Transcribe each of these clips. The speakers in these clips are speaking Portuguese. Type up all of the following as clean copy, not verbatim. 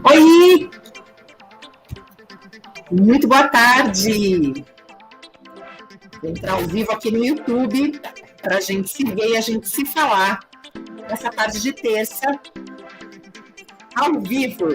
Oi! Muito boa tarde! Vou entrar ao vivo aqui no YouTube para a gente se ver e a gente se falar nessa tarde de terça, ao vivo.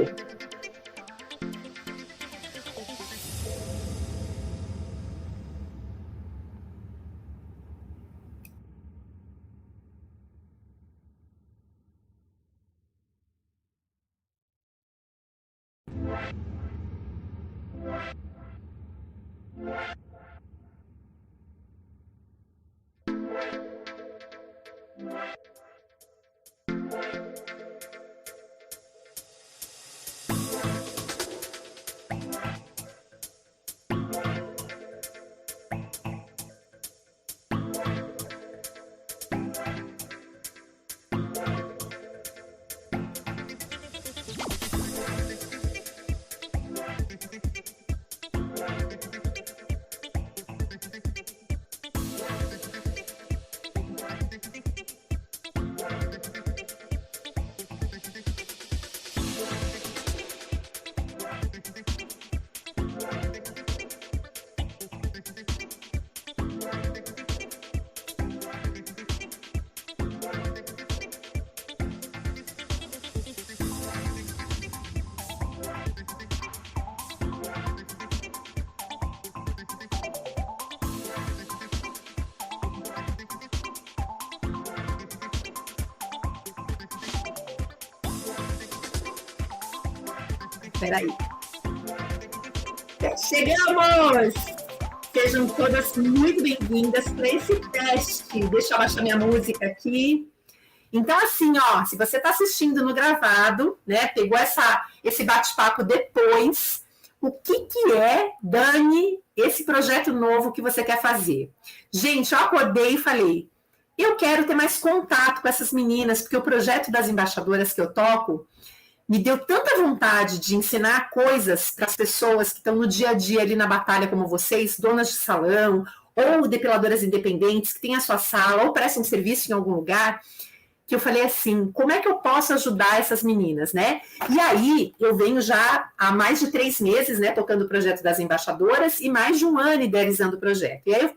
Peraí. Chegamos! Sejam todas muito bem-vindas para esse teste. Deixa eu baixar minha música aqui. Então, assim, ó, se você está assistindo no gravado, né, pegou esse bate-papo depois, o que é, Dani, esse projeto novo que você quer fazer? Gente, eu acordei e falei, eu quero ter mais contato com essas meninas, porque o projeto das embaixadoras que eu toco me deu tanta vontade de ensinar coisas para as pessoas que estão no dia a dia ali na batalha como vocês, donas de salão, ou depiladoras independentes, que têm a sua sala, ou prestam serviço em algum lugar, que eu falei assim, como é que eu posso ajudar essas meninas, né? E aí, eu venho já há mais de 3 meses, né, tocando o projeto das embaixadoras, e mais de 1 ano idealizando o projeto. E aí eu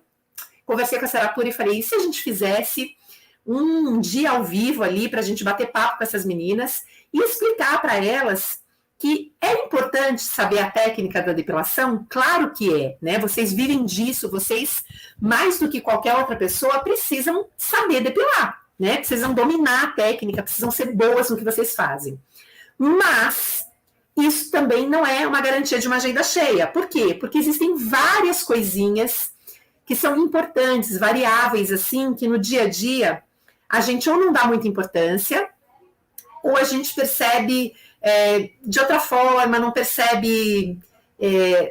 conversei com a Seratura e falei, e se a gente fizesse um dia ao vivo ali, para a gente bater papo com essas meninas, e explicar para elas que é importante saber a técnica da depilação? Claro que é, né? Vocês vivem disso, vocês, mais do que qualquer outra pessoa, precisam saber depilar, né? Precisam dominar a técnica, precisam ser boas no que vocês fazem. Mas isso também não é uma garantia de uma agenda cheia. Por quê? Porque existem várias coisinhas que são importantes, variáveis, assim, que no dia a dia a gente ou não dá muita importância, ou a gente percebe de outra forma, não percebe,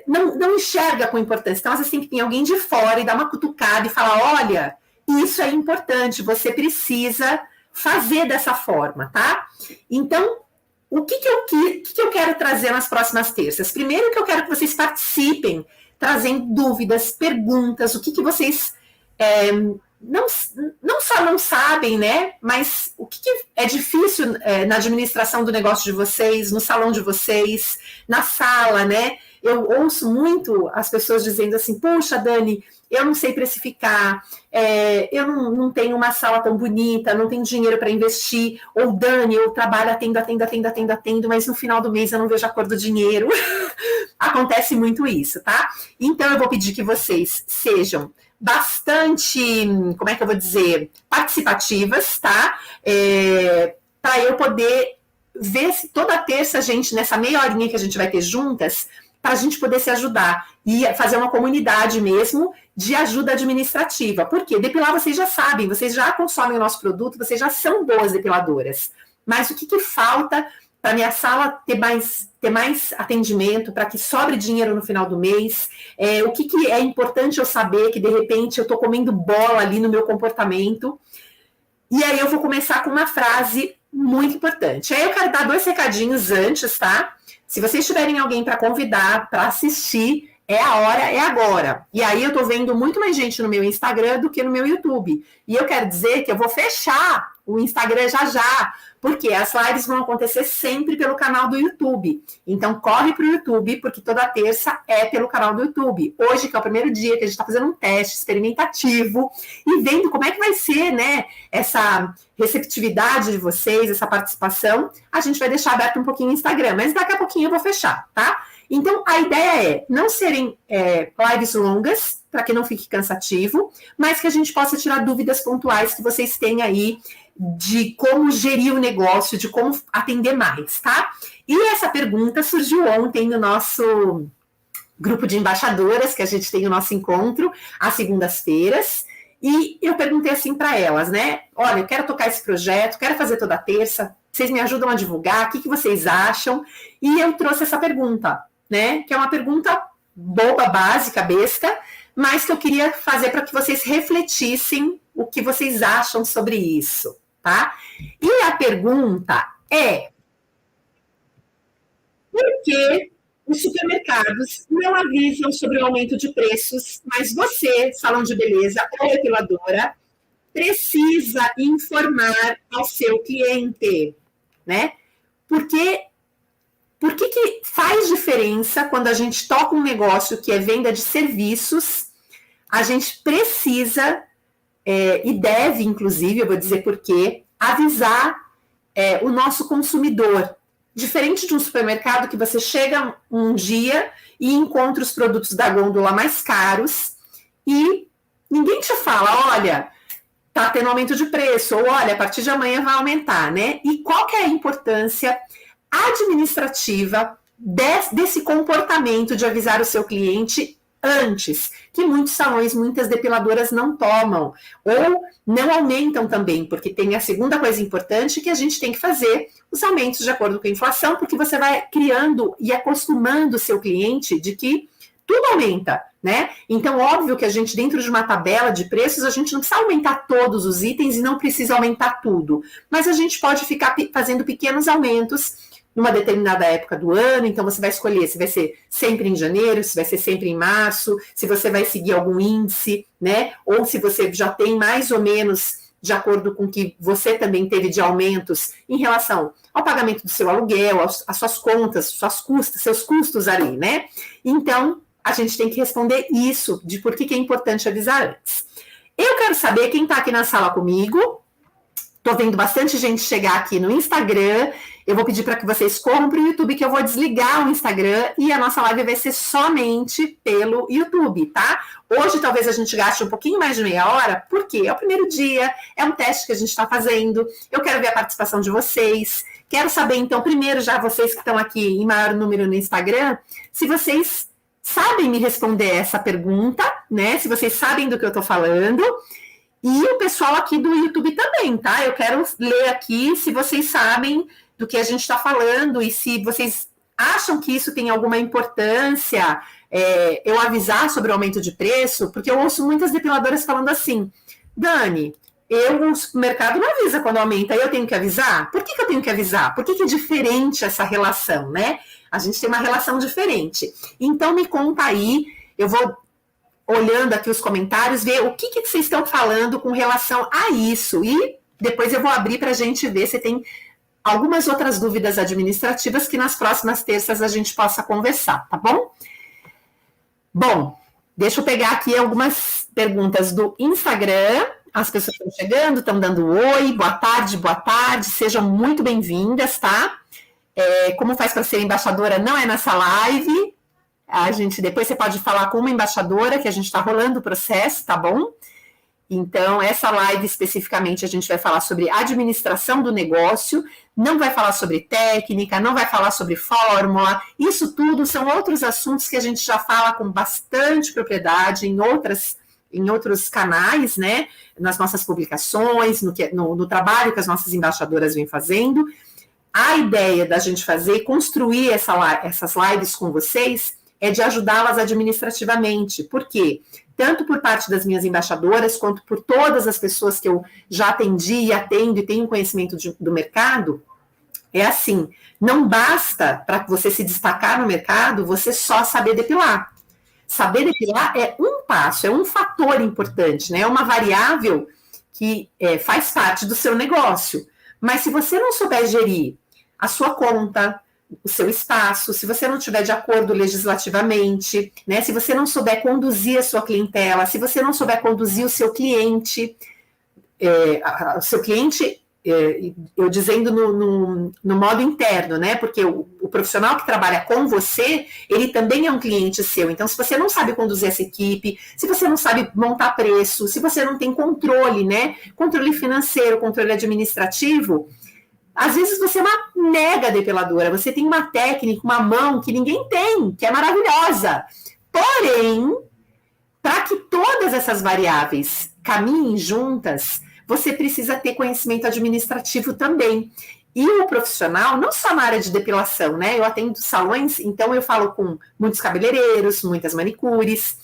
não enxerga com importância. Então, às vezes tem que ter alguém de fora e dar uma cutucada e falar, olha, isso é importante, você precisa fazer dessa forma, tá? Então, o que eu quero trazer nas próximas terças? Primeiro que eu quero que vocês participem, trazendo dúvidas, perguntas, o que vocês... não só não sabem, né? Mas o que é difícil na administração do negócio de vocês, no salão de vocês, na sala, né? Eu ouço muito as pessoas dizendo assim, puxa, Dani, eu não sei precificar, eu não tenho uma sala tão bonita, não tenho dinheiro para investir, ou Dani, eu trabalho, atendo, mas no final do mês eu não vejo a cor do dinheiro. Acontece muito isso, tá? Então eu vou pedir que vocês sejam bastante, como é que eu vou dizer, participativas, tá? Para eu poder ver se toda terça a gente, nessa meia horinha que a gente vai ter juntas, para a gente poder se ajudar e fazer uma comunidade mesmo de ajuda administrativa. Por quê? Depilar vocês já sabem, vocês já consomem o nosso produto, vocês já são boas depiladoras. Mas o que falta para minha sala ter mais atendimento, para que sobre dinheiro no final do mês? O que é importante eu saber que, de repente, eu estou comendo bola ali no meu comportamento? E aí eu vou começar com uma frase muito importante. Aí eu quero dar 2 recadinhos antes, tá? Se vocês tiverem alguém para convidar, para assistir, é a hora, é agora. E aí eu tô vendo muito mais gente no meu Instagram do que no meu YouTube. E eu quero dizer que eu vou fechar o Instagram já, Porque as lives vão acontecer sempre pelo canal do YouTube. Então, corre para o YouTube, porque toda terça é pelo canal do YouTube. Hoje, que é o primeiro dia que a gente está fazendo um teste experimentativo e vendo como é que vai ser, né, essa receptividade de vocês, essa participação, a gente vai deixar aberto um pouquinho o Instagram, mas daqui a pouquinho eu vou fechar, tá? Então, a ideia é não serem lives longas, para que não fique cansativo, mas que a gente possa tirar dúvidas pontuais que vocês têm aí de como gerir o negócio, de como atender mais, tá? E essa pergunta surgiu ontem no nosso grupo de embaixadoras, que a gente tem o nosso encontro às segundas-feiras, e eu perguntei assim para elas, né? Olha, eu quero tocar esse projeto, quero fazer toda terça, vocês me ajudam a divulgar, o que vocês acham? E eu trouxe essa pergunta, né? Que é uma pergunta boba, básica, besta, mas que eu queria fazer para que vocês refletissem o que vocês acham sobre isso, tá? E a pergunta é: por que os supermercados não avisam sobre o aumento de preços, mas você, salão de beleza ou depiladora, precisa informar ao seu cliente, né? Por que faz diferença quando a gente toca um negócio que é venda de serviços, a gente precisa, e deve, inclusive, eu vou dizer por quê, avisar o nosso consumidor. Diferente de um supermercado que você chega um dia e encontra os produtos da gôndola mais caros e ninguém te fala, olha, tá tendo aumento de preço, ou olha, a partir de amanhã vai aumentar, né? E qual que é a importância administrativa desse comportamento de avisar o seu cliente antes, que muitos salões, muitas depiladoras não tomam, ou não aumentam também, porque tem a segunda coisa importante que a gente tem que fazer, os aumentos de acordo com a inflação, porque você vai criando e acostumando o seu cliente de que tudo aumenta, né? Então, óbvio que a gente, dentro de uma tabela de preços, a gente não precisa aumentar todos os itens e não precisa aumentar tudo, mas a gente pode ficar fazendo pequenos aumentos numa determinada época do ano, então você vai escolher se vai ser sempre em janeiro, se vai ser sempre em março, se você vai seguir algum índice, né? Ou se você já tem mais ou menos de acordo com o que você também teve de aumentos em relação ao pagamento do seu aluguel, às suas contas, seus custos ali, né? Então, a gente tem que responder isso, de por que é importante avisar antes. Eu quero saber quem está aqui na sala comigo. Estou vendo bastante gente chegar aqui no Instagram. Eu vou pedir para que vocês corram para o YouTube, que eu vou desligar o Instagram e a nossa live vai ser somente pelo YouTube, tá? Hoje talvez a gente gaste um pouquinho mais de meia hora, porque é o primeiro dia, é um teste que a gente está fazendo. Eu quero ver a participação de vocês. Quero saber, então, primeiro, já vocês que estão aqui em maior número no Instagram, se vocês sabem me responder essa pergunta, né? Se vocês sabem do que eu estou falando. E o pessoal aqui do YouTube também, tá? Eu quero ler aqui se vocês sabem do que a gente está falando e se vocês acham que isso tem alguma importância, eu avisar sobre o aumento de preço, porque eu ouço muitas depiladoras falando assim, Dani, o mercado não avisa quando aumenta, eu tenho que avisar? Por que eu tenho que avisar? Por que é diferente essa relação, né? A gente tem uma relação diferente. Então, me conta aí, eu vou olhando aqui os comentários, ver o que vocês estão falando com relação a isso. E depois eu vou abrir para a gente ver se tem algumas outras dúvidas administrativas que nas próximas terças a gente possa conversar, tá bom? Bom, deixa eu pegar aqui algumas perguntas do Instagram. As pessoas estão chegando, estão dando oi, boa tarde, sejam muito bem-vindas, tá? Como faz para ser embaixadora não é nessa live. Depois você pode falar com uma embaixadora, que a gente está rolando o processo, tá bom? Então, essa live especificamente a gente vai falar sobre administração do negócio, não vai falar sobre técnica, não vai falar sobre fórmula, isso tudo são outros assuntos que a gente já fala com bastante propriedade em outros canais, né? Nas nossas publicações, no trabalho que as nossas embaixadoras vêm fazendo. A ideia da gente fazer e construir essas lives com vocês é de ajudá-las administrativamente. Por quê? Tanto por parte das minhas embaixadoras, quanto por todas as pessoas que eu já atendi e atendo e tenho conhecimento do mercado, é assim, não basta para você se destacar no mercado, você só saber depilar. Saber depilar é um passo, é um fator importante, né? É uma variável que faz parte do seu negócio. Mas se você não souber gerir a sua conta, o seu espaço, se você não tiver de acordo legislativamente, né, se você não souber conduzir a sua clientela, se você não souber conduzir o seu cliente, eu dizendo no modo interno, né? Porque o profissional que trabalha com você, ele também é um cliente seu. Então, se você não sabe conduzir essa equipe, se você não sabe montar preço, se você não tem controle, né? Controle financeiro, controle administrativo, às vezes você é uma mega depiladora, você tem uma técnica, uma mão que ninguém tem, que é maravilhosa. Porém, para que todas essas variáveis caminhem juntas, você precisa ter conhecimento administrativo também. E o profissional, não só na área de depilação, né? Eu atendo salões, então eu falo com muitos cabeleireiros, muitas manicures.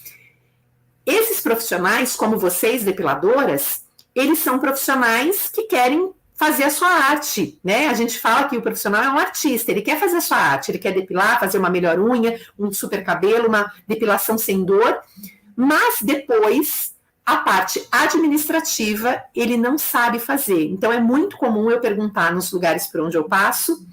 Esses profissionais, como vocês, depiladoras, eles são profissionais que querem fazer a sua arte, né? A gente fala que o profissional é um artista, ele quer fazer a sua arte, ele quer depilar, fazer uma melhor unha, um super cabelo, uma depilação sem dor, mas depois a parte administrativa ele não sabe fazer. Então é muito comum eu perguntar nos lugares por onde eu passo,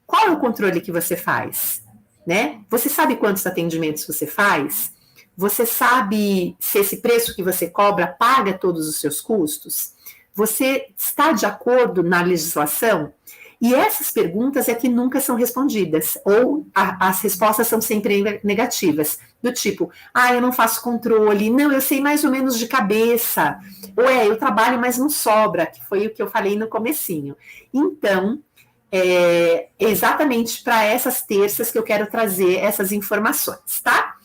qual é o controle que você faz, né? Você sabe quantos atendimentos você faz? Você sabe se esse preço que você cobra paga todos os seus custos? Você está de acordo na legislação? E essas perguntas é que nunca são respondidas, ou as respostas são sempre negativas, do tipo, eu não faço controle, não, eu sei mais ou menos de cabeça, ou eu trabalho, mas não sobra, que foi o que eu falei no comecinho. Então, é exatamente para essas terças que eu quero trazer essas informações, tá?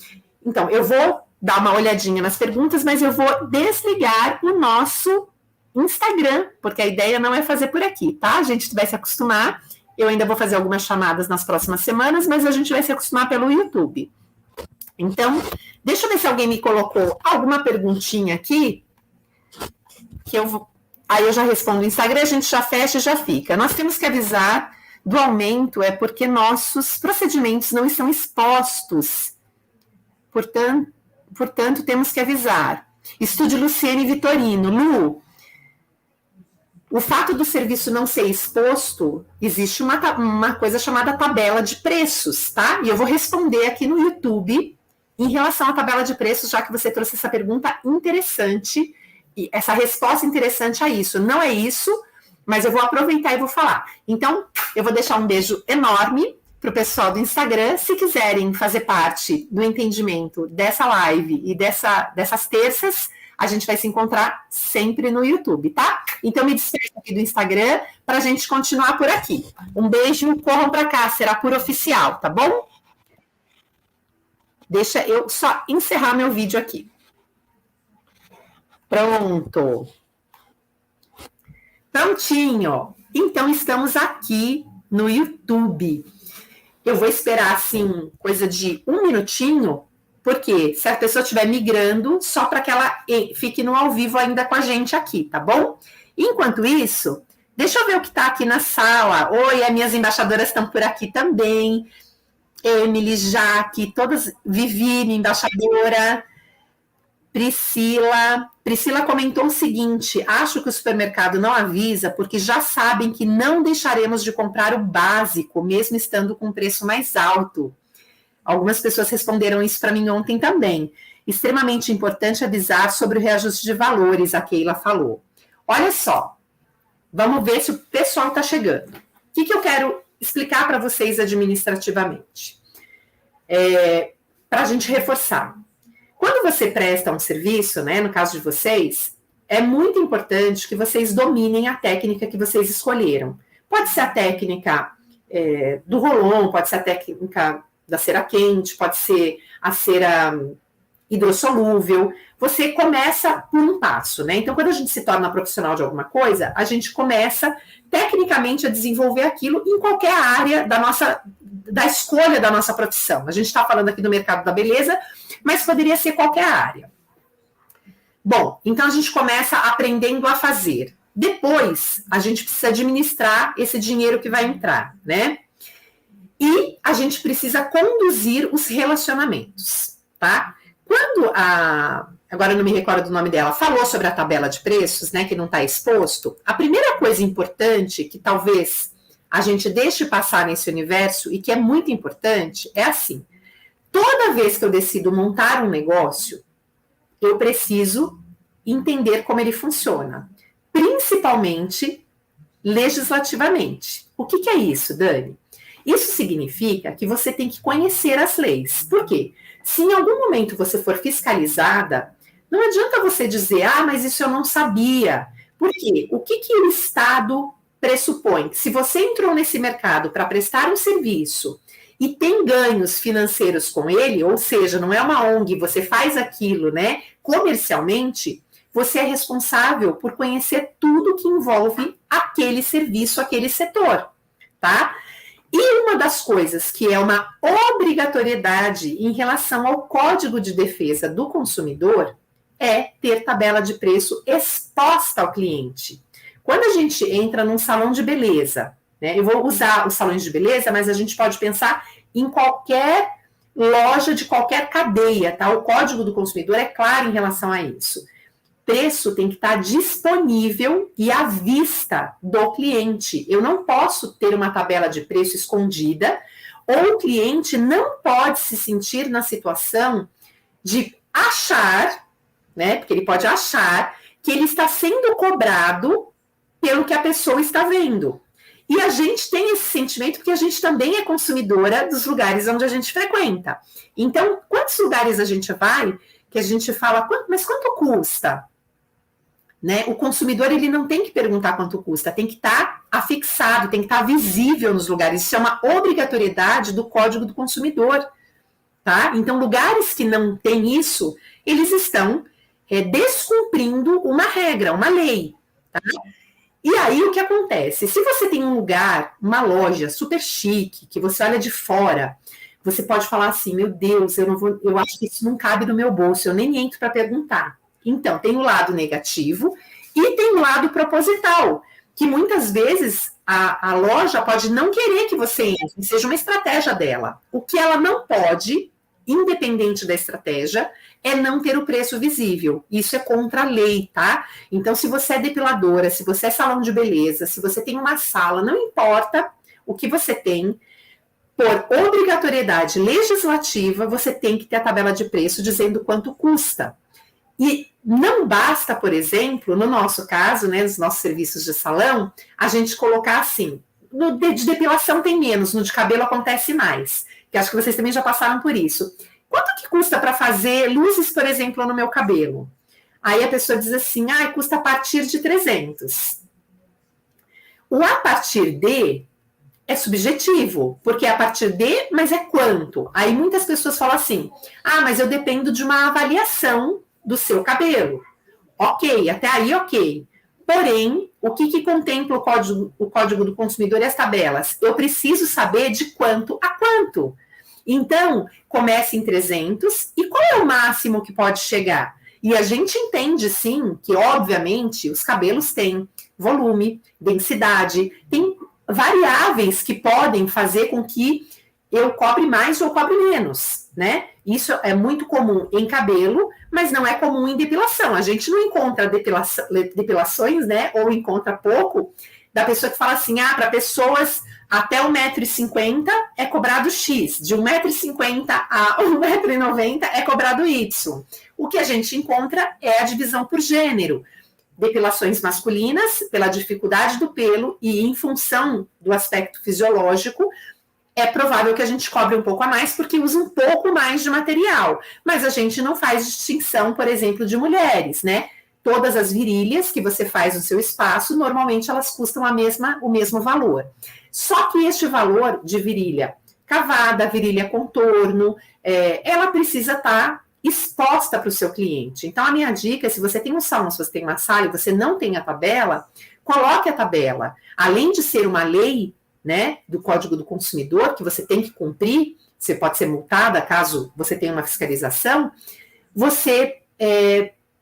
Então, eu vou dar uma olhadinha nas perguntas, mas eu vou desligar o nosso Instagram, porque a ideia não é fazer por aqui, tá? A gente vai se acostumar, eu ainda vou fazer algumas chamadas nas próximas semanas, mas a gente vai se acostumar pelo YouTube. Então, deixa eu ver se alguém me colocou alguma perguntinha aqui, que eu vou... Aí eu já respondo no Instagram, a gente já fecha e já fica. Nós temos que avisar do aumento, porque nossos procedimentos não estão expostos. Portanto, temos que avisar. Estude Luciene Vitorino. Lu, o fato do serviço não ser exposto, existe uma coisa chamada tabela de preços, tá? E eu vou responder aqui no YouTube em relação à tabela de preços, já que você trouxe essa pergunta interessante, e essa resposta interessante a isso. Não é isso, mas eu vou aproveitar e vou falar. Então, eu vou deixar um beijo enorme para o pessoal do Instagram. Se quiserem fazer parte do entendimento dessa live e dessas terças, a gente vai se encontrar sempre no YouTube, tá? Então, me despeço aqui do Instagram para a gente continuar por aqui. Um beijo, corram para cá, será por oficial, tá bom? Deixa eu só encerrar meu vídeo aqui. Pronto. Prontinho. Então, estamos aqui no YouTube. Eu vou esperar, assim, coisa de 1 minutinho, porque se a pessoa estiver migrando, só para que ela fique no ao vivo ainda com a gente aqui, tá bom? Enquanto isso, deixa eu ver o que está aqui na sala. Oi, as minhas embaixadoras estão por aqui também. Emily, Jaque, todas, Vivi, embaixadora, Priscila comentou o seguinte: acho que o supermercado não avisa porque já sabem que não deixaremos de comprar o básico, mesmo estando com preço mais alto. Algumas pessoas responderam isso para mim ontem também. Extremamente importante avisar sobre o reajuste de valores, a Keila falou. Olha só, vamos ver se o pessoal está chegando. O que eu quero explicar para vocês administrativamente? Para a gente reforçar. Quando você presta um serviço, né, no caso de vocês, é muito importante que vocês dominem a técnica que vocês escolheram. Pode ser a técnica do rolon, pode ser a técnica da cera quente, pode ser a cera hidrossolúvel. Você começa por um passo, né? Então, quando a gente se torna profissional de alguma coisa, a gente começa tecnicamente a desenvolver aquilo em qualquer área da escolha da nossa profissão. A gente está falando aqui do mercado da beleza, mas poderia ser qualquer área. Bom, então a gente começa aprendendo a fazer. Depois, a gente precisa administrar esse dinheiro que vai entrar, né? E a gente precisa conduzir os relacionamentos, tá? Quando agora eu não me recordo do nome dela, falou sobre a tabela de preços, né, que não está exposto. A primeira coisa importante que talvez a gente deixe passar nesse universo e que é muito importante é assim: toda vez que eu decido montar um negócio, eu preciso entender como ele funciona, principalmente legislativamente. O que é isso, Dani? Isso significa que você tem que conhecer as leis. Por quê? Se em algum momento você for fiscalizada, não adianta você dizer, mas isso eu não sabia. Por quê? O que o Estado pressupõe? Se você entrou nesse mercado para prestar um serviço e tem ganhos financeiros com ele, ou seja, não é uma ONG, você faz aquilo, né, comercialmente, você é responsável por conhecer tudo que envolve aquele serviço, aquele setor, tá? E uma das coisas que é uma obrigatoriedade em relação ao Código de Defesa do Consumidor é ter tabela de preço exposta ao cliente. Quando a gente entra num salão de beleza, né, eu vou usar os salões de beleza, mas a gente pode pensar em qualquer loja de qualquer cadeia, tá? O Código do Consumidor é claro em relação a isso. Preço tem que estar disponível e à vista do cliente. Eu não posso ter uma tabela de preço escondida, ou o cliente não pode se sentir na situação de achar, né? Porque ele pode achar que ele está sendo cobrado pelo que a pessoa está vendo. E a gente tem esse sentimento porque a gente também é consumidora dos lugares onde a gente frequenta. Então, quantos lugares a gente vai que a gente fala, mas quanto custa? Né? O consumidor ele não tem que perguntar quanto custa, tem que estar afixado, tem que estar visível nos lugares. Isso é uma obrigatoriedade do Código do Consumidor. Tá? Então, lugares que não têm isso, eles estão descumprindo uma regra, uma lei. Tá? E aí, o que acontece? Se você tem um lugar, uma loja super chique, que você olha de fora, você pode falar assim, meu Deus, eu acho que isso não cabe no meu bolso, eu nem entro para perguntar. Então, tem o lado negativo e tem o lado proposital, que muitas vezes a loja pode não querer que você entre, seja uma estratégia dela. O que ela não pode, independente da estratégia, é não ter o preço visível. Isso é contra a lei, tá? Então, se você é depiladora, se você é salão de beleza, se você tem uma sala, não importa o que você tem, por obrigatoriedade legislativa, você tem que ter a tabela de preço dizendo quanto custa. E não basta, por exemplo, no nosso caso, né, nos nossos serviços de salão, a gente colocar assim, no de depilação tem menos, no de cabelo acontece mais, que acho que vocês também já passaram por isso. Quanto que custa para fazer luzes, por exemplo, no meu cabelo? Aí a pessoa diz assim, custa a partir de 300. O a partir de é subjetivo, porque é a partir de, mas é quanto? Aí muitas pessoas falam assim, mas eu dependo de uma avaliação do seu cabelo. Ok, até aí ok. Porém, o que contempla o Código do Consumidor e as tabelas? Eu preciso saber de quanto a quanto. Então, começa em 300, e qual é o máximo que pode chegar? E a gente entende, sim, que, obviamente, os cabelos têm volume, densidade, tem variáveis que podem fazer com que eu cobre mais ou cobre menos, né? Isso é muito comum em cabelo, mas não é comum em depilação. A gente não encontra depilações, né? Ou encontra pouco da pessoa que fala assim, para pessoas até 1,50 m é cobrado X, de 1,50 m a 1,90 m é cobrado Y. O que a gente encontra é a divisão por gênero. Depilações masculinas, pela dificuldade do pelo e em função do aspecto fisiológico, é provável que a gente cobre um pouco a mais, porque usa um pouco mais de material. Mas a gente não faz distinção, por exemplo, de mulheres, né? Todas as virilhas que você faz no seu espaço, normalmente elas custam o mesmo valor. Só que este valor de virilha cavada, virilha contorno, ela precisa estar exposta para o seu cliente. Então, a minha dica é, se você tem um salão, se você tem uma sala e você não tem a tabela, coloque a tabela. Além de ser uma lei, né, do Código do Consumidor, que você tem que cumprir, você pode ser multada caso você tenha uma fiscalização, você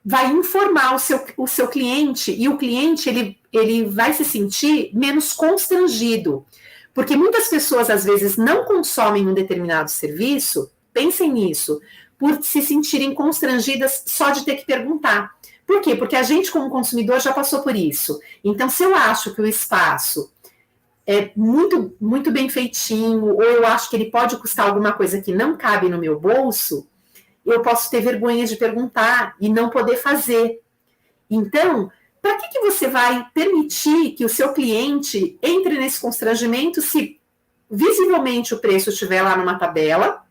vai informar o seu cliente, e o cliente ele vai se sentir menos constrangido, porque muitas pessoas às vezes não consomem um determinado serviço, pensem nisso, por se sentirem constrangidas só de ter que perguntar. Por quê? Porque a gente, como consumidor, já passou por isso. Então, se eu acho que o espaço é muito, muito bem feitinho, ou eu acho que ele pode custar alguma coisa que não cabe no meu bolso, eu posso ter vergonha de perguntar e não poder fazer. Então, para que você vai permitir que o seu cliente entre nesse constrangimento se visivelmente o preço estiver lá numa tabela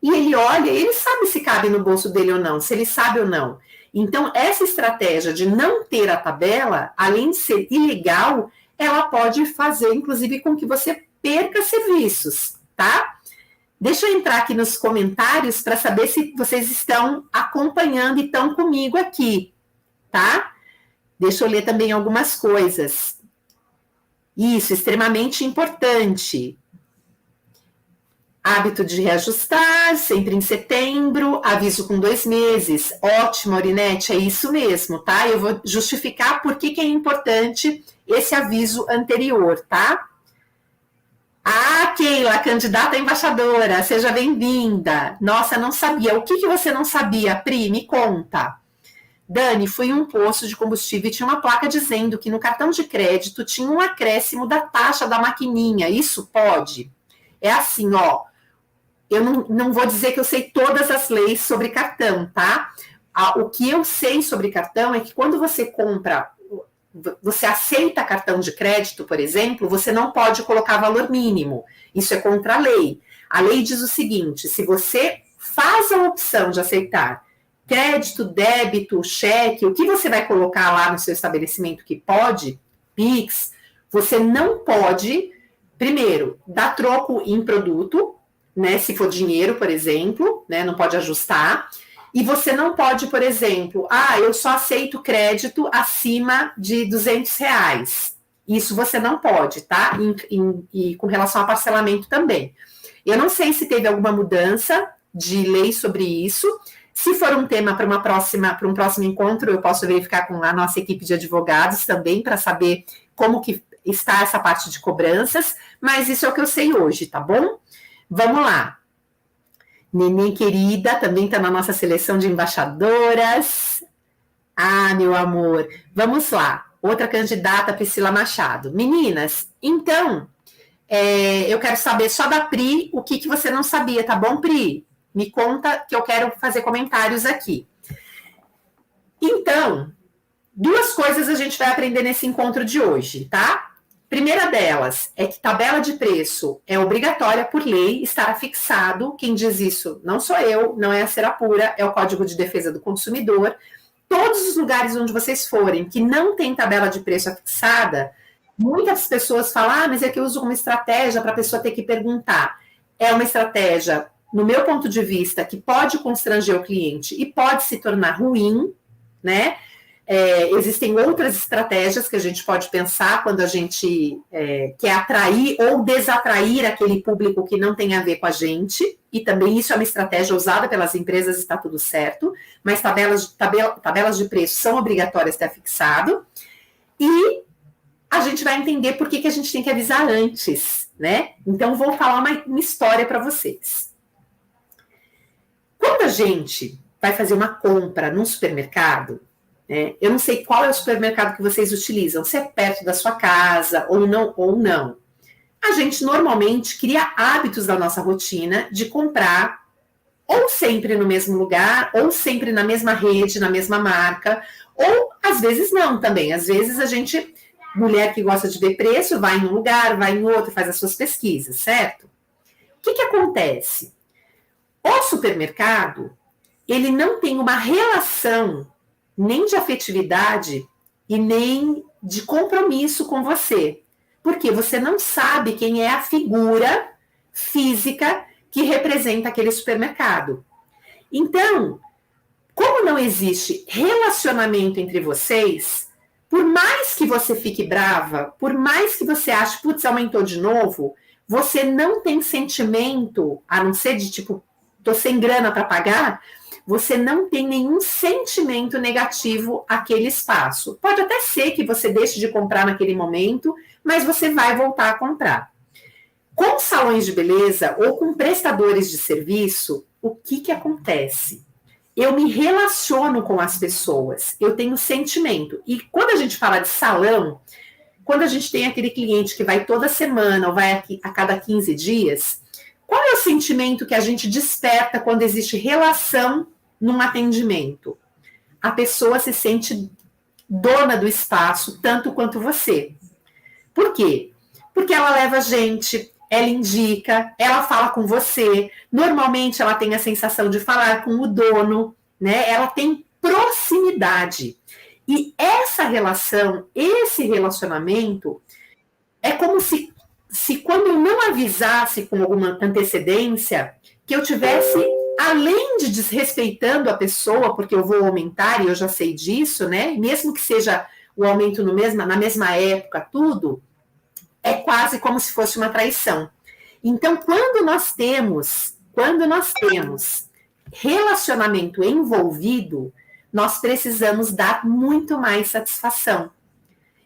e ele olha, ele sabe se cabe no bolso dele ou não, se ele sabe ou não. Então, essa estratégia de não ter a tabela, além de ser ilegal, ela pode fazer, inclusive, com que você perca serviços, tá? Deixa eu entrar aqui nos comentários para saber se vocês estão acompanhando e estão comigo aqui, tá? Deixa eu ler também algumas coisas. Isso, extremamente importante. Hábito de reajustar, sempre em setembro, aviso com 2 meses. Ótimo, Aurinete, é isso mesmo, tá? Eu vou justificar por que é importante esse aviso anterior, tá? Ah, Keila, candidata a embaixadora, seja bem-vinda. Nossa, não sabia. O que você não sabia, Pri? Me conta. Dani, fui em um posto de combustível e tinha uma placa dizendo que no cartão de crédito tinha um acréscimo da taxa da maquininha. Isso pode? É assim, ó. Eu não vou dizer que eu sei todas as leis sobre cartão, tá? O que eu sei sobre cartão é que quando você compra, você aceita cartão de crédito, por exemplo, você não pode colocar valor mínimo. Isso é contra a lei. A lei diz o seguinte: se você faz a opção de aceitar crédito, débito, cheque, o que você vai colocar lá no seu estabelecimento que pode, Pix, você não pode, primeiro, dar troco em produto, né, se for dinheiro, por exemplo, né, não pode ajustar, e você não pode, por exemplo, eu só aceito crédito acima de R$200. Isso você não pode, tá? E com relação a parcelamento também. Eu não sei se teve alguma mudança de lei sobre isso. Se for um tema para um próximo encontro, eu posso verificar com a nossa equipe de advogados também para saber como que está essa parte de cobranças, mas isso é o que eu sei hoje, tá bom? Vamos lá. Neném querida, também está na nossa seleção de embaixadoras. Ah, meu amor. Vamos lá. Outra candidata, Priscila Machado. Meninas, então, eu quero saber só da Pri o que você não sabia, tá bom, Pri? Me conta que eu quero fazer comentários aqui. Então, 2 coisas a gente vai aprender nesse encontro de hoje, tá? Primeira delas é que tabela de preço é obrigatória por lei, estará fixado. Quem diz isso não sou eu, não é a Serapura, é o Código de Defesa do Consumidor. Todos os lugares onde vocês forem que não tem tabela de preço fixada, muitas pessoas falam, mas é que eu uso uma estratégia para a pessoa ter que perguntar. É uma estratégia, no meu ponto de vista, que pode constranger o cliente e pode se tornar ruim, né? Existem outras estratégias que a gente pode pensar quando a gente quer atrair ou desatrair aquele público que não tem a ver com a gente, e também isso é uma estratégia usada pelas empresas, está tudo certo, mas tabelas de preço são obrigatórias ter fixado, e a gente vai entender por que a gente tem que avisar antes, né? Então, vou falar uma história para vocês. Quando a gente vai fazer uma compra num supermercado, eu não sei qual é o supermercado que vocês utilizam, se é perto da sua casa ou não. A gente normalmente cria hábitos da nossa rotina de comprar ou sempre no mesmo lugar, ou sempre na mesma rede, na mesma marca, ou às vezes não também. Às vezes a gente, mulher que gosta de ver preço, vai em um lugar, vai em outro, faz as suas pesquisas, certo? O que acontece? O supermercado, ele não tem uma relação nem de afetividade e nem de compromisso com você. Porque você não sabe quem é a figura física que representa aquele supermercado. Então, como não existe relacionamento entre vocês, por mais que você fique brava, por mais que você ache, putz, aumentou de novo, você não tem sentimento, a não ser de tipo, tô sem grana para pagar, você não tem nenhum sentimento negativo àquele espaço. Pode até ser que você deixe de comprar naquele momento, mas você vai voltar a comprar. Com salões de beleza ou com prestadores de serviço, o que acontece? Eu me relaciono com as pessoas, eu tenho sentimento. E quando a gente fala de salão, quando a gente tem aquele cliente que vai toda semana ou vai aqui a cada 15 dias, qual é o sentimento que a gente desperta quando existe relação num atendimento? A pessoa se sente dona do espaço, tanto quanto você. Por quê? Porque ela leva gente, ela indica, ela fala com você, normalmente ela tem a sensação de falar com o dono, né? Ela tem proximidade. E essa relação, esse relacionamento, é como se quando eu não avisasse com alguma antecedência, que eu tivesse, além de desrespeitando a pessoa, porque eu vou aumentar, e eu já sei disso, né? Mesmo que seja o aumento na mesma época, tudo, é quase como se fosse uma traição. Então, quando nós temos relacionamento envolvido, nós precisamos dar muito mais satisfação.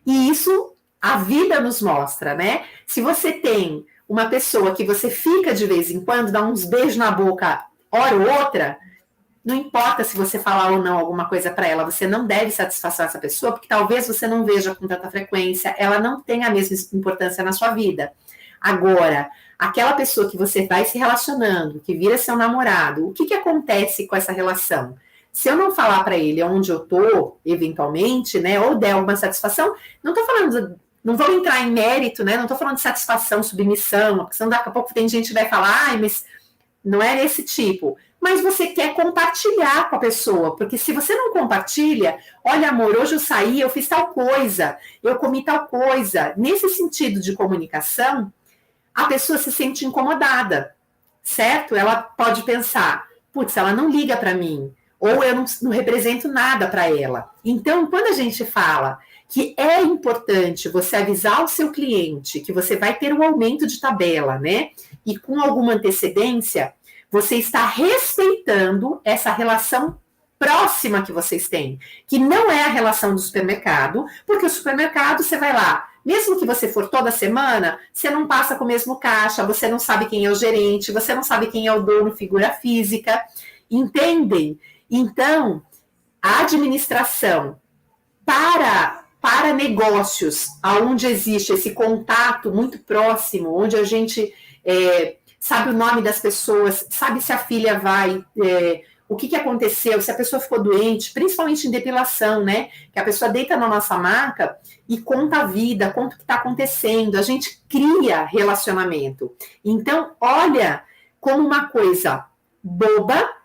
E isso a vida nos mostra, né? Se você tem uma pessoa que você fica de vez em quando, dá uns beijos na boca, hora ou outra, não importa se você falar ou não alguma coisa para ela, você não deve satisfazer essa pessoa, porque talvez você não veja com tanta frequência, ela não tem a mesma importância na sua vida. Agora, aquela pessoa que você vai se relacionando, que vira seu namorado, o que acontece com essa relação? Se eu não falar para ele onde eu tô, eventualmente, né, ou der alguma satisfação, não tô falando, não vou entrar em mérito, né, não tô falando de satisfação, submissão, porque senão daqui a pouco tem gente que vai falar, ai, mas não é esse tipo. Mas você quer compartilhar com a pessoa, porque se você não compartilha, olha, amor, hoje eu saí, eu fiz tal coisa, eu comi tal coisa. Nesse sentido de comunicação, a pessoa se sente incomodada, certo? Ela pode pensar, putz, ela não liga para mim, ou eu não represento nada para ela. Então, quando a gente fala que é importante você avisar o seu cliente que você vai ter um aumento de tabela, né? E com alguma antecedência, você está respeitando essa relação próxima que vocês têm, que não é a relação do supermercado, porque o supermercado você vai lá, mesmo que você for toda semana, você não passa com o mesmo caixa, você não sabe quem é o gerente, você não sabe quem é o dono, figura física, entendem? Então, a administração para negócios, onde existe esse contato muito próximo, onde a gente sabe o nome das pessoas, sabe se a filha vai, o que aconteceu, se a pessoa ficou doente, principalmente em depilação, né? Que a pessoa deita na nossa maca e conta a vida, conta o que está acontecendo, a gente cria relacionamento. Então, olha como uma coisa boba,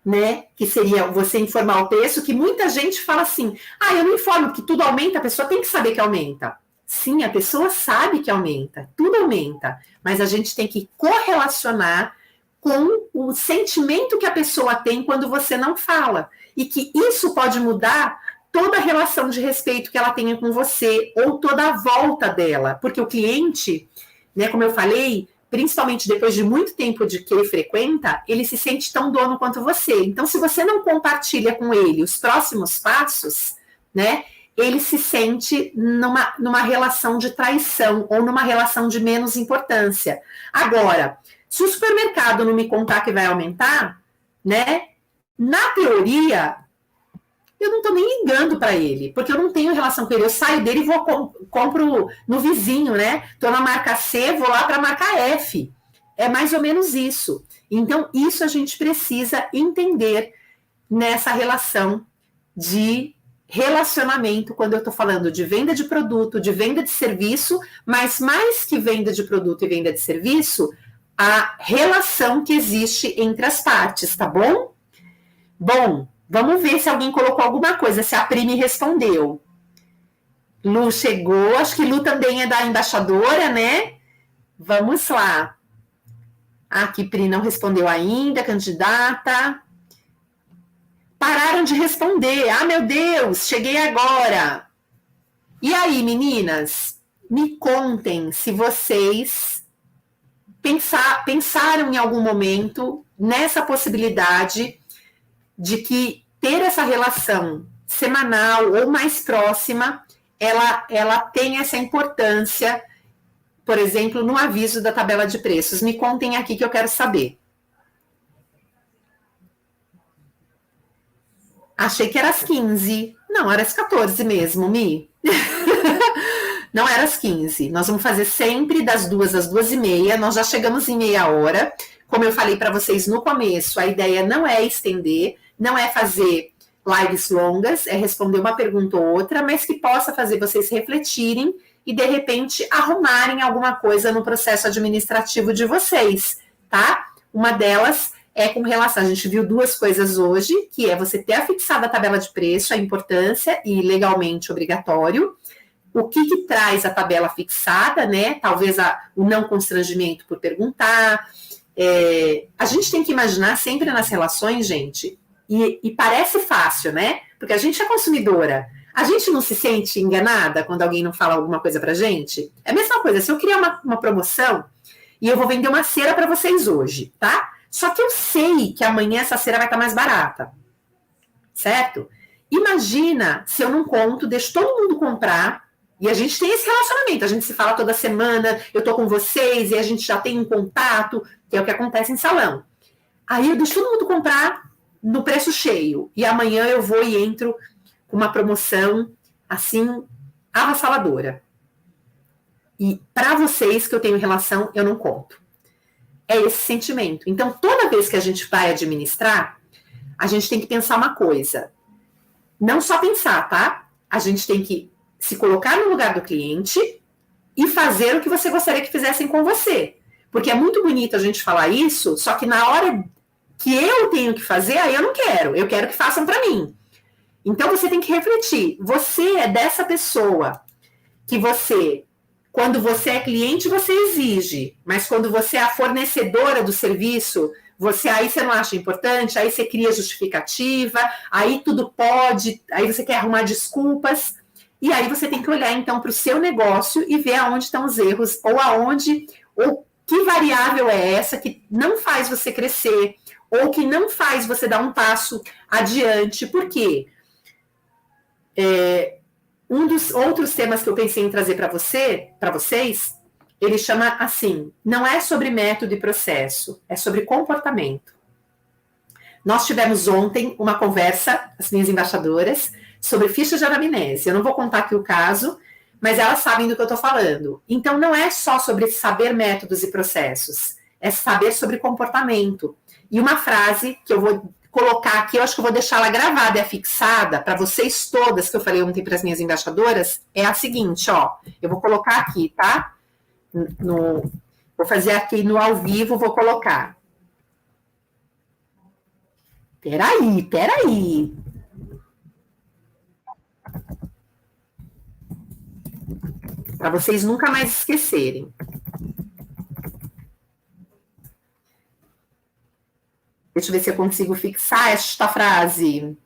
né, que seria você informar o preço, que muita gente fala assim, eu não informo, porque tudo aumenta, a pessoa tem que saber que aumenta. Sim, a pessoa sabe que aumenta, tudo aumenta, mas a gente tem que correlacionar com o sentimento que a pessoa tem quando você não fala, e que isso pode mudar toda a relação de respeito que ela tenha com você, ou toda a volta dela, porque o cliente, né, como eu falei, principalmente depois de muito tempo de que ele frequenta, ele se sente tão dono quanto você. Então, se você não compartilha com ele os próximos passos, né, ele se sente numa relação de traição ou numa relação de menos importância. Agora, se o supermercado não me contar que vai aumentar, né, na teoria, eu não estou nem ligando para ele, porque eu não tenho relação com ele. Eu saio dele e compro no vizinho, né? Estou na marca C, vou lá para a marca F. É mais ou menos isso. Então, isso a gente precisa entender nessa relação de relacionamento, quando eu estou falando de venda de produto, de venda de serviço, mas mais que venda de produto e venda de serviço, a relação que existe entre as partes, tá bom? Bom, vamos ver se alguém colocou alguma coisa, se a Pri me respondeu. Lu chegou, acho que Lu também é da embaixadora, né? Vamos lá. Aqui, Pri não respondeu ainda, candidata. Pararam de responder. Meu Deus, cheguei agora. E aí, meninas? Me contem se vocês pensaram em algum momento nessa possibilidade de que ter essa relação semanal ou mais próxima, ela tem essa importância, por exemplo, no aviso da tabela de preços. Me contem aqui que eu quero saber. Achei que era às 15. Não, era às 14 mesmo, Mi. Não era às 15. Nós vamos fazer sempre das 2 às 2h30. Nós já chegamos em meia hora. Como eu falei para vocês no começo, a ideia não é estender, não é fazer lives longas, é responder uma pergunta ou outra, mas que possa fazer vocês refletirem e, de repente, arrumarem alguma coisa no processo administrativo de vocês, tá? Uma delas é com relação, a gente viu duas coisas hoje, que é você ter afixado a tabela de preço, a importância e legalmente obrigatório. O que traz a tabela fixada, né? Talvez o não constrangimento por perguntar. A gente tem que imaginar sempre nas relações, gente, e parece fácil, né? Porque a gente é consumidora. A gente não se sente enganada quando alguém não fala alguma coisa pra gente? É a mesma coisa, se eu criar uma promoção e eu vou vender uma cera para vocês hoje, tá? Só que eu sei que amanhã essa cera vai estar mais barata, certo? Imagina se eu não conto, deixo todo mundo comprar, e a gente tem esse relacionamento, a gente se fala toda semana, eu tô com vocês, e a gente já tem um contato, que é o que acontece em salão. Aí eu deixo todo mundo comprar no preço cheio, e amanhã eu vou e entro com uma promoção, assim, avassaladora. E para vocês que eu tenho relação, eu não conto. É esse sentimento. Então, toda vez que a gente vai administrar, a gente tem que pensar uma coisa. Não só pensar, tá? A gente tem que se colocar no lugar do cliente e fazer o que você gostaria que fizessem com você. Porque é muito bonito a gente falar isso, só que na hora que eu tenho que fazer, aí eu não quero. Eu quero que façam para mim. Então, você tem que refletir. Você é dessa pessoa que você... Quando você é cliente, você exige, mas quando você é a fornecedora do serviço, aí você não acha importante, aí você cria justificativa, aí tudo pode, aí você quer arrumar desculpas, e aí você tem que olhar então para o seu negócio e ver aonde estão os erros, ou que variável é essa que não faz você crescer, ou que não faz você dar um passo adiante. Por quê? Um dos outros temas que eu pensei em trazer para vocês, ele chama assim, não é sobre método e processo, é sobre comportamento. Nós tivemos ontem uma conversa, as minhas embaixadoras, sobre fichas de anamnese. Eu não vou contar aqui o caso, mas elas sabem do que eu estou falando. Então, não é só sobre saber métodos e processos, é saber sobre comportamento. E uma frase que eu vou colocar aqui, eu acho que eu vou deixar ela gravada e fixada para vocês todas, que eu falei ontem para as minhas embaixadoras, é a seguinte, ó, eu vou colocar aqui, tá? Vou fazer aqui no ao vivo, vou colocar. Peraí. Para vocês nunca mais esquecerem. Deixa eu ver se eu consigo fixar esta frase.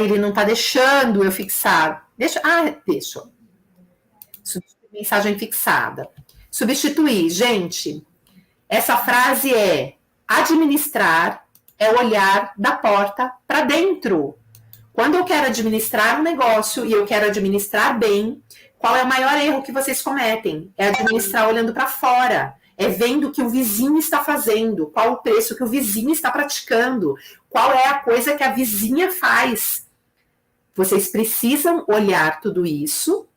Ele não está deixando eu fixar. Deixa. Substituir mensagem fixada. Substituir, gente. Essa frase é: administrar é olhar da porta para dentro. Quando eu quero administrar um negócio e eu quero administrar bem, qual é o maior erro que vocês cometem? É administrar olhando para fora. É vendo o que o vizinho está fazendo, qual o preço que o vizinho está praticando, qual é a coisa que a vizinha faz. Vocês precisam olhar tudo isso,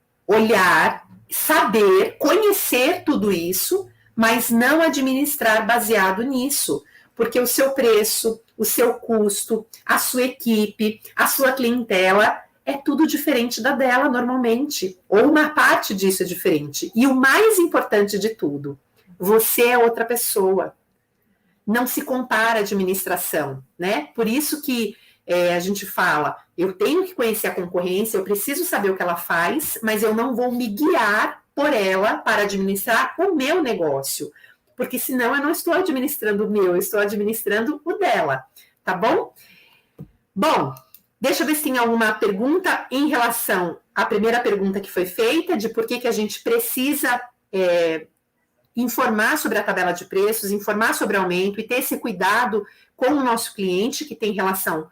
saber, conhecer tudo isso, mas não administrar baseado nisso, porque o seu preço, o seu custo, a sua equipe, a sua clientela é tudo diferente da dela normalmente, ou uma parte disso é diferente. E o mais importante de tudo, você é outra pessoa. Não se compara a administração, né? Por isso que a gente fala, eu tenho que conhecer a concorrência, eu preciso saber o que ela faz, mas eu não vou me guiar por ela para administrar o meu negócio. Porque senão eu não estou administrando o meu, eu estou administrando o dela. Tá bom? Bom, deixa eu ver se tem alguma pergunta em relação à primeira pergunta que foi feita, de por que a gente precisa... informar sobre a tabela de preços, informar sobre o aumento e ter esse cuidado com o nosso cliente, que tem relação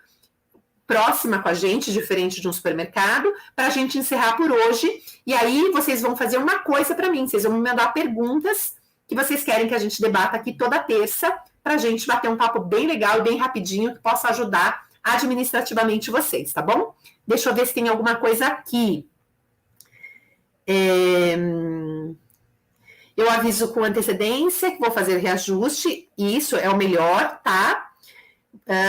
próxima com a gente, diferente de um supermercado, para a gente encerrar por hoje. E aí vocês vão fazer uma coisa para mim, vocês vão me mandar perguntas que vocês querem que a gente debata aqui toda terça, para a gente bater um papo bem legal e bem rapidinho que possa ajudar administrativamente vocês, tá bom? Deixa eu ver se tem alguma coisa aqui. Eu aviso com antecedência que vou fazer reajuste, isso é o melhor, tá?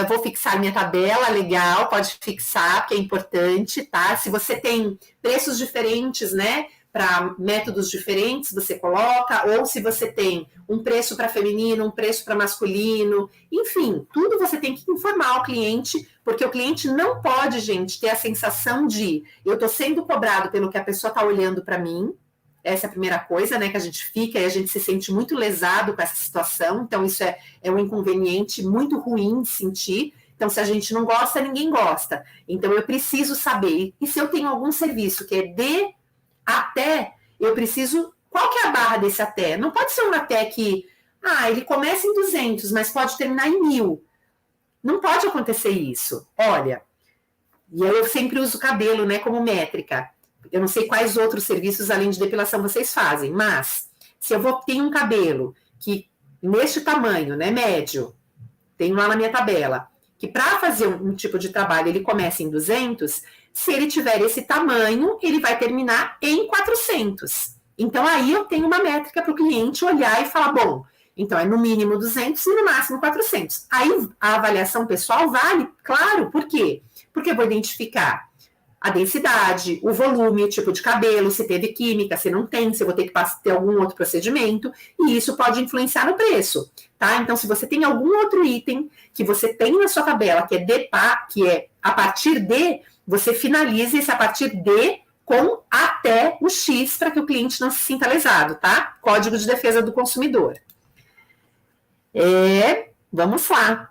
Vou fixar minha tabela, legal, pode fixar, que é importante, tá? Se você tem preços diferentes, né, para métodos diferentes, você coloca, ou se você tem um preço para feminino, um preço para masculino, enfim, tudo você tem que informar o cliente, porque o cliente não pode, gente, ter a sensação de eu estou sendo cobrado pelo que a pessoa está olhando para mim. Essa é a primeira coisa, né, que a gente fica e a gente se sente muito lesado com essa situação, então isso é um inconveniente muito ruim de sentir. Então, se a gente não gosta, ninguém gosta. Então, eu preciso saber. E se eu tenho algum serviço que é de até, eu preciso... Qual que é a barra desse até? Não pode ser um até que... ele começa em 200, mas pode terminar em 1.000. Não pode acontecer isso. Olha, e eu sempre uso cabelo, né, como métrica. Eu não sei quais outros serviços, além de depilação, vocês fazem, mas se eu tenho um cabelo que, neste tamanho, né, médio, tenho lá na minha tabela, que para fazer um tipo de trabalho ele começa em 200, se ele tiver esse tamanho, ele vai terminar em 400. Então, aí eu tenho uma métrica para o cliente olhar e falar, bom, então é no mínimo 200 e no máximo 400. Aí a avaliação pessoal vale, claro, por quê? Porque eu vou identificar a densidade, o volume, o tipo de cabelo, se teve química, se não tem, se eu vou ter que ter algum outro procedimento, e isso pode influenciar no preço, tá? Então, se você tem algum outro item que você tem na sua tabela, que é a partir de, você finaliza esse a partir de com até o X, para que o cliente não se sinta lesado, tá? Código de Defesa do Consumidor. Vamos lá.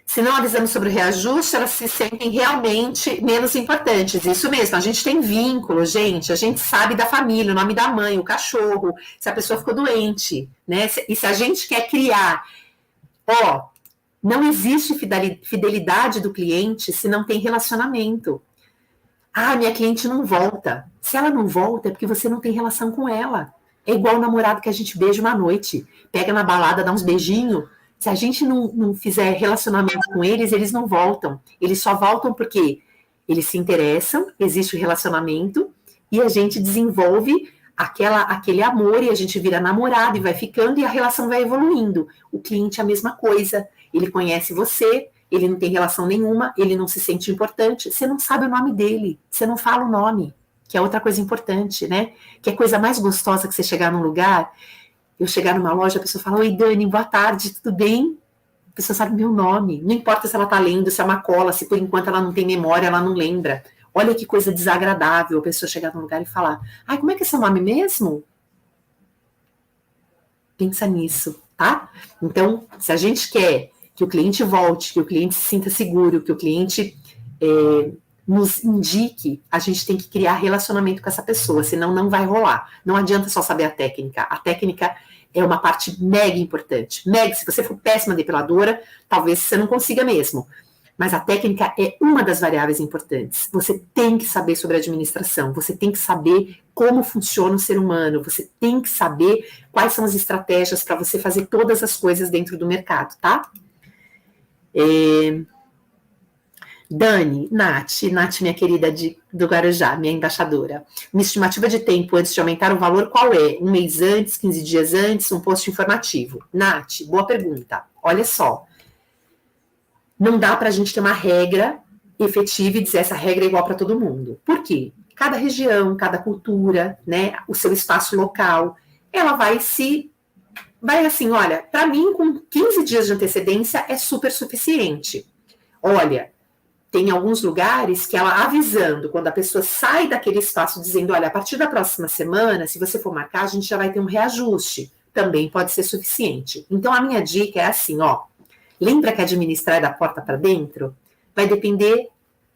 Se não avisamos sobre o reajuste, elas se sentem realmente menos importantes. Isso mesmo, a gente tem vínculo, gente. A gente sabe da família, o nome da mãe, o cachorro, se a pessoa ficou doente, né? E se a gente quer criar... não existe fidelidade do cliente se não tem relacionamento. Minha cliente não volta. Se ela não volta, é porque você não tem relação com ela. É igual o namorado que a gente beija uma noite. Pega na balada, dá uns beijinhos. Se a gente não fizer relacionamento com eles, eles não voltam. Eles só voltam porque eles se interessam, existe o relacionamento, e a gente desenvolve aquele amor, e a gente vira namorado, e vai ficando, e a relação vai evoluindo. O cliente é a mesma coisa. Ele conhece você, ele não tem relação nenhuma, ele não se sente importante, você não sabe o nome dele, você não fala o nome, que é outra coisa importante, né? Que é a coisa mais gostosa que você chegar num lugar... Eu chegar numa loja, a pessoa fala, oi Dani, boa tarde, tudo bem? A pessoa sabe meu nome, não importa se ela tá lendo, se é uma cola, se por enquanto ela não tem memória, ela não lembra. Olha que coisa desagradável a pessoa chegar num lugar e falar, como é que é seu nome mesmo? Pensa nisso, tá? Então, se a gente quer que o cliente volte, que o cliente se sinta seguro, que o cliente nos indique, a gente tem que criar relacionamento com essa pessoa, senão não vai rolar. Não adianta só saber a técnica. A técnica é uma parte mega importante. Se você for péssima depiladora, talvez você não consiga mesmo. Mas a técnica é uma das variáveis importantes. Você tem que saber sobre administração, você tem que saber como funciona o ser humano, você tem que saber quais são as estratégias para você fazer todas as coisas dentro do mercado, tá? Dani, Nath, minha querida do Guarujá, minha embaixadora. Uma estimativa de tempo antes de aumentar o valor, qual é? 1 mês antes, 15 dias antes, um post informativo? Nath, boa pergunta. Olha só, não dá para a gente ter uma regra efetiva e dizer essa regra é igual para todo mundo. Por quê? Cada região, cada cultura, né, o seu espaço local, ela vai assim, olha, para mim, com 15 dias de antecedência é super suficiente. Olha, tem alguns lugares que ela avisando, quando a pessoa sai daquele espaço, dizendo, olha, a partir da próxima semana, se você for marcar, a gente já vai ter um reajuste. Também pode ser suficiente. Então, a minha dica é assim, lembra que administrar é da porta para dentro? Vai depender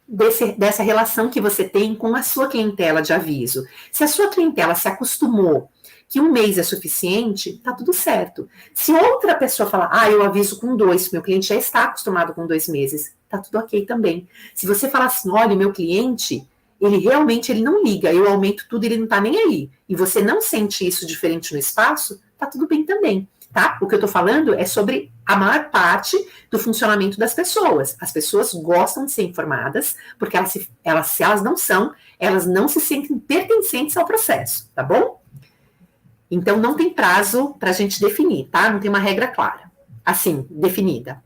dessa relação que você tem com a sua clientela de aviso. Se a sua clientela se acostumou que 1 mês é suficiente, tá tudo certo. Se outra pessoa falar, eu aviso com 2, meu cliente já está acostumado com 2 meses, tá tudo ok também. Se você falar assim, olha, o meu cliente, ele não liga, eu aumento tudo, ele não tá nem aí, e você não sente isso diferente no espaço, tá tudo bem também. tá? O que eu tô falando é sobre a maior parte do funcionamento das pessoas. As pessoas gostam de ser informadas, porque se elas não são, elas não se sentem pertencentes ao processo, tá bom? Então, não tem prazo para a gente definir, tá? Não tem uma regra clara, assim, definida.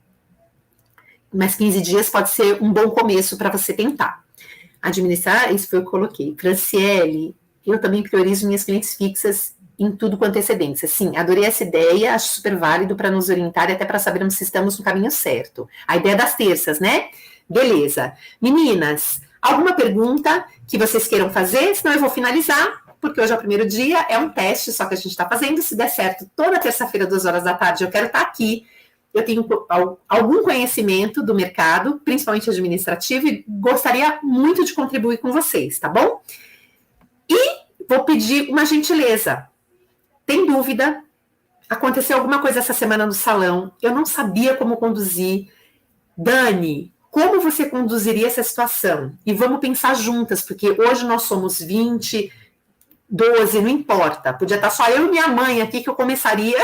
Mas 15 dias pode ser um bom começo para você tentar. Administrar, isso foi o que eu coloquei. Franciele, eu também priorizo minhas clientes fixas em tudo com antecedência. Sim, adorei essa ideia, acho super válido para nos orientar e até para sabermos se estamos no caminho certo. A ideia das terças, né? Beleza. Meninas, alguma pergunta que vocês queiram fazer? Senão eu vou finalizar, porque hoje é o primeiro dia, é um teste só que a gente está fazendo. Se der certo, toda terça-feira, 2 horas da tarde, eu quero estar aqui. Eu tenho algum conhecimento do mercado, principalmente administrativo, e gostaria muito de contribuir com vocês, tá bom? E vou pedir uma gentileza. Tem dúvida? Aconteceu alguma coisa essa semana no salão, eu não sabia como conduzir. Dani, como você conduziria essa situação? E vamos pensar juntas, porque hoje nós somos 20, 12, não importa. Podia estar só eu e minha mãe aqui que eu começaria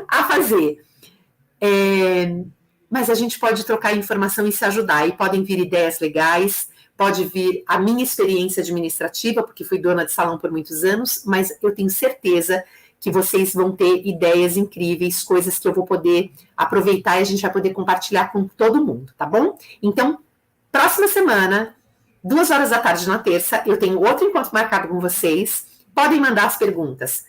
a fazer. Mas a gente pode trocar informação e se ajudar. E podem vir ideias legais, pode vir a minha experiência administrativa, porque fui dona de salão por muitos anos, mas eu tenho certeza que vocês vão ter ideias incríveis, coisas que eu vou poder aproveitar e a gente vai poder compartilhar com todo mundo, tá bom? Então, próxima semana, 2 horas da tarde na terça, eu tenho outro encontro marcado com vocês. Podem mandar as perguntas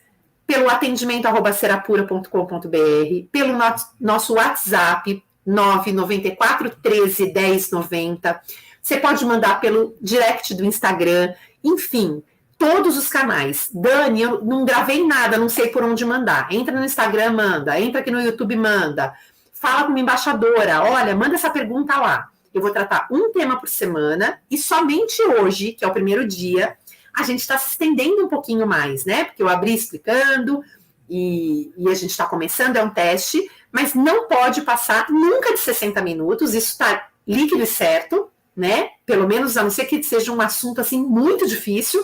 pelo atendimento@serapura.com.br, pelo nosso WhatsApp, 994 13 10 90. Você pode mandar pelo direct do Instagram, enfim, todos os canais. Dani, eu não gravei nada, não sei por onde mandar. Entra no Instagram, manda. Entra aqui no YouTube, manda. Fala com uma embaixadora, olha, manda essa pergunta lá. Eu vou tratar um tema por semana e somente hoje, que é o primeiro dia, a gente está se estendendo um pouquinho mais, né? Porque eu abri explicando e a gente está começando, é um teste, mas não pode passar nunca de 60 minutos, isso está líquido e certo, né? Pelo menos, a não ser que seja um assunto assim muito difícil,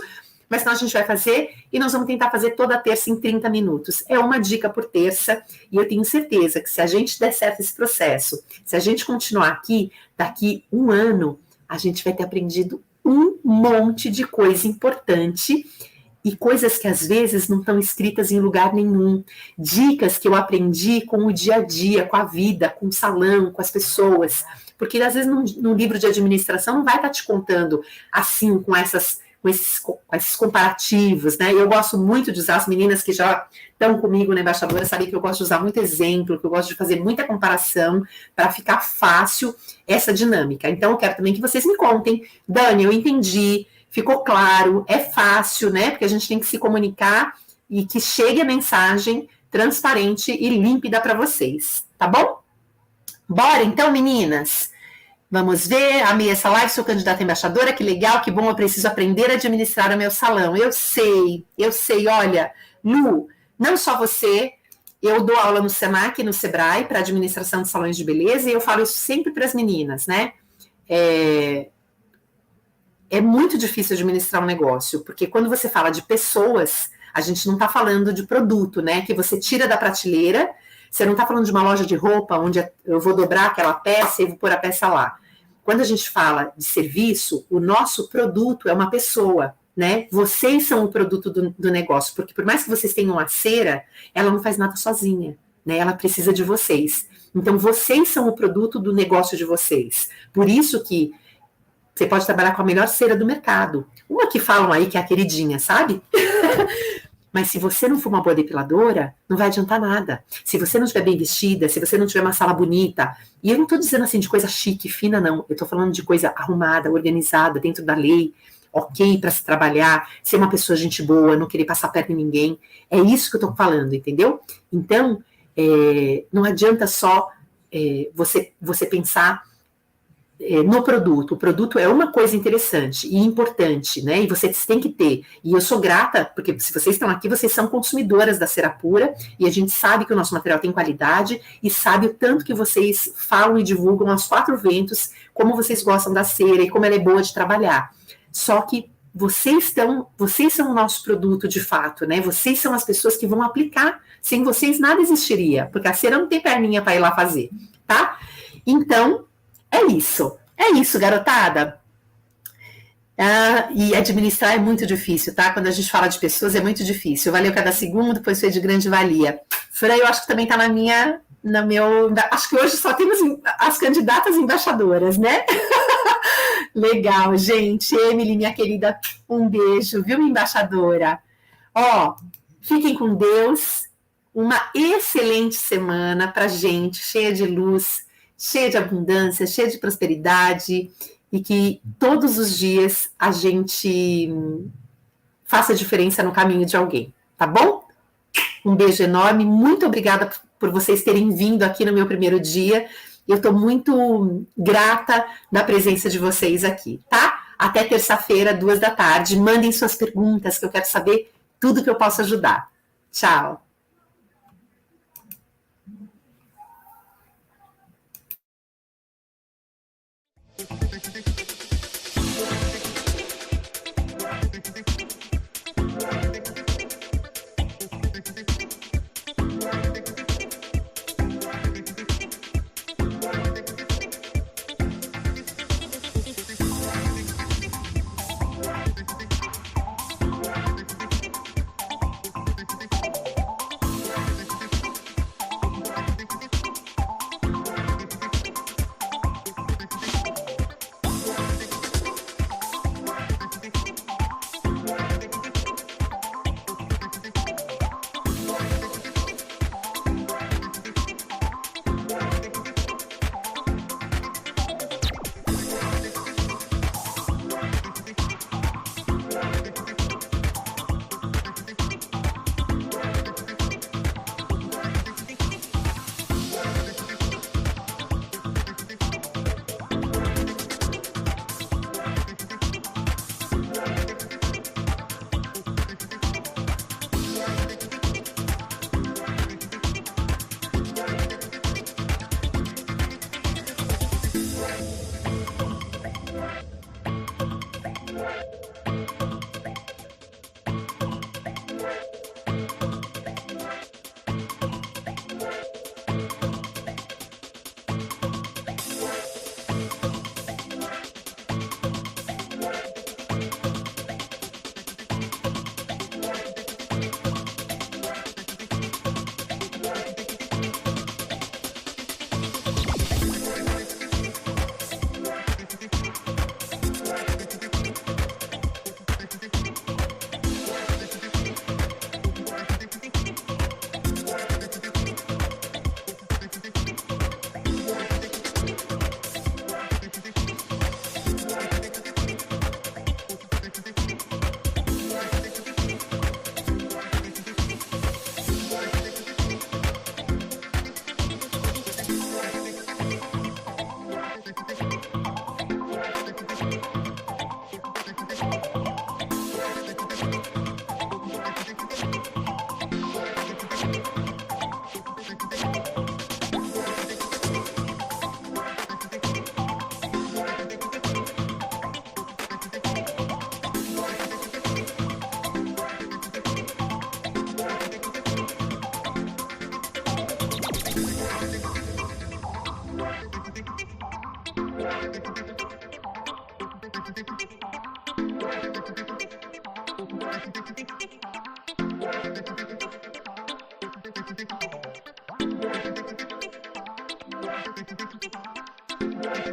mas então a gente vai fazer e nós vamos tentar fazer toda terça em 30 minutos. É uma dica por terça e eu tenho certeza que se a gente der certo esse processo, se a gente continuar aqui, daqui um ano, a gente vai ter aprendido um monte de coisa importante e coisas que às vezes não estão escritas em lugar nenhum. Dicas que eu aprendi com o dia a dia, com a vida, com o salão, com as pessoas. Porque às vezes no livro de administração não vai estar te contando assim, com esses comparativos, né? Eu gosto muito de usar, as meninas que já estão comigo na embaixadora sabem que eu gosto de usar muito exemplo, que eu gosto de fazer muita comparação para ficar fácil essa dinâmica. Então, eu quero também que vocês me contem. Dani, eu entendi, ficou claro, é fácil, né? Porque a gente tem que se comunicar e que chegue a mensagem transparente e límpida para vocês, tá bom? Bora então, meninas? Vamos ver, amei essa live, sou candidata a embaixadora, que legal, que bom, eu preciso aprender a administrar o meu salão. Eu sei, olha, Lu, não só você, eu dou aula no Senac, no Sebrae, para administração de salões de beleza, e eu falo isso sempre para as meninas, né? É muito difícil administrar um negócio, porque quando você fala de pessoas, a gente não está falando de produto, né? Que você tira da prateleira. Você não está falando de uma loja de roupa onde eu vou dobrar aquela peça e vou pôr a peça lá. Quando a gente fala de serviço, o nosso produto é uma pessoa, né? Vocês são o produto do negócio, porque por mais que vocês tenham uma cera, ela não faz nada sozinha, né? Ela precisa de vocês. Então, vocês são o produto do negócio de vocês. Por isso que você pode trabalhar com a melhor cera do mercado. Uma que falam aí que é a queridinha, sabe? Mas se você não for uma boa depiladora, não vai adiantar nada. Se você não estiver bem vestida, se você não tiver uma sala bonita, e eu não estou dizendo assim de coisa chique, fina, não. Eu estou falando de coisa arrumada, organizada, dentro da lei, ok para se trabalhar, ser uma pessoa gente boa, não querer passar perto de ninguém. É isso que eu estou falando, entendeu? Então, não adianta só você pensar no produto. O produto é uma coisa interessante e importante, né? E vocês têm que ter. E eu sou grata, porque se vocês estão aqui, vocês são consumidoras da Serapura, e a gente sabe que o nosso material tem qualidade, e sabe o tanto que vocês falam e divulgam aos 4 ventos, como vocês gostam da cera e como ela é boa de trabalhar. Só que vocês são o nosso produto de fato, né? Vocês são as pessoas que vão aplicar. Sem vocês nada existiria, porque a cera não tem perninha para ir lá fazer, tá? Então, é isso. É isso, garotada. E administrar é muito difícil, tá? Quando a gente fala de pessoas é muito difícil. Valeu cada segundo, pois foi de grande valia. Fran, eu acho que também tá acho que hoje só temos as candidatas embaixadoras, né? Legal, gente. Emily, minha querida, um beijo, viu, embaixadora? Ó, fiquem com Deus. Uma excelente semana pra gente, cheia de luz, cheia de abundância, cheia de prosperidade, e que todos os dias a gente faça diferença no caminho de alguém, tá bom? Um beijo enorme, muito obrigada por vocês terem vindo aqui no meu primeiro dia. Eu estou muito grata da presença de vocês aqui, tá? Até terça-feira, 14h. Mandem suas perguntas, que eu quero saber tudo que eu posso ajudar. Tchau. Thank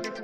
you.